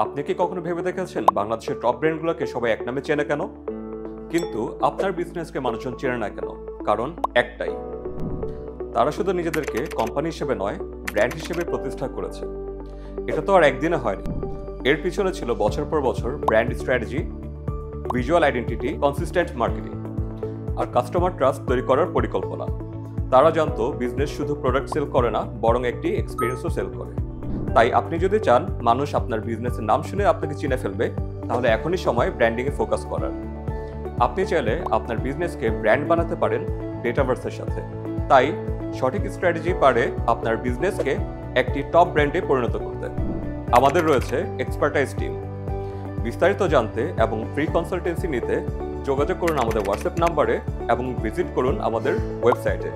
আপনি কি কখনো ভেবে দেখেছেন বাংলাদেশের টপ ব্র্যান্ডগুলোকে সবাই এক নামে চেনে কেন? কিন্তু আপনার বিজনেসকে মানুষজন চেনে না কেন? কারণ একটাই, তারা শুধু নিজেদেরকে কোম্পানি হিসেবে নয়, ব্র্যান্ড হিসেবে প্রতিষ্ঠা করেছে। এটা তো আর একদিনে হয়নি। এর পিছনে ছিল বছর পর বছর brand strategy, visual identity, consistent marketing আর কাস্টমার ট্রাস্ট তৈরি করার পরিকল্পনা। তারা জানতো বিজনেস শুধু প্রোডাক্ট সেল করে না, বরং একটি এক্সপিরিয়েন্সও সেল করে। তাই আপনি যদি চান মানুষ আপনার বিজনেসের নাম শুনে আপনাকে চিনে ফেলবে, তাহলে এখনই সময় ব্র্যান্ডিংয়ে ফোকাস করার। আপনি চাইলে আপনার বিজনেসকে ব্র্যান্ড বানাতে পারেন ডেটাভার্সের সাথে। তাই সঠিক স্ট্র্যাটেজি পারে আপনার বিজনেসকে একটি টপ ব্র্যান্ডে পরিণত করতে। আমাদের রয়েছে এক্সপার্টাইজ টিম। বিস্তারিত জানতে এবং ফ্রি কনসালটেন্সি নিতে যোগাযোগ করুন আমাদের হোয়াটসঅ্যাপ নাম্বারে এবং ভিজিট করুন আমাদের ওয়েবসাইটে।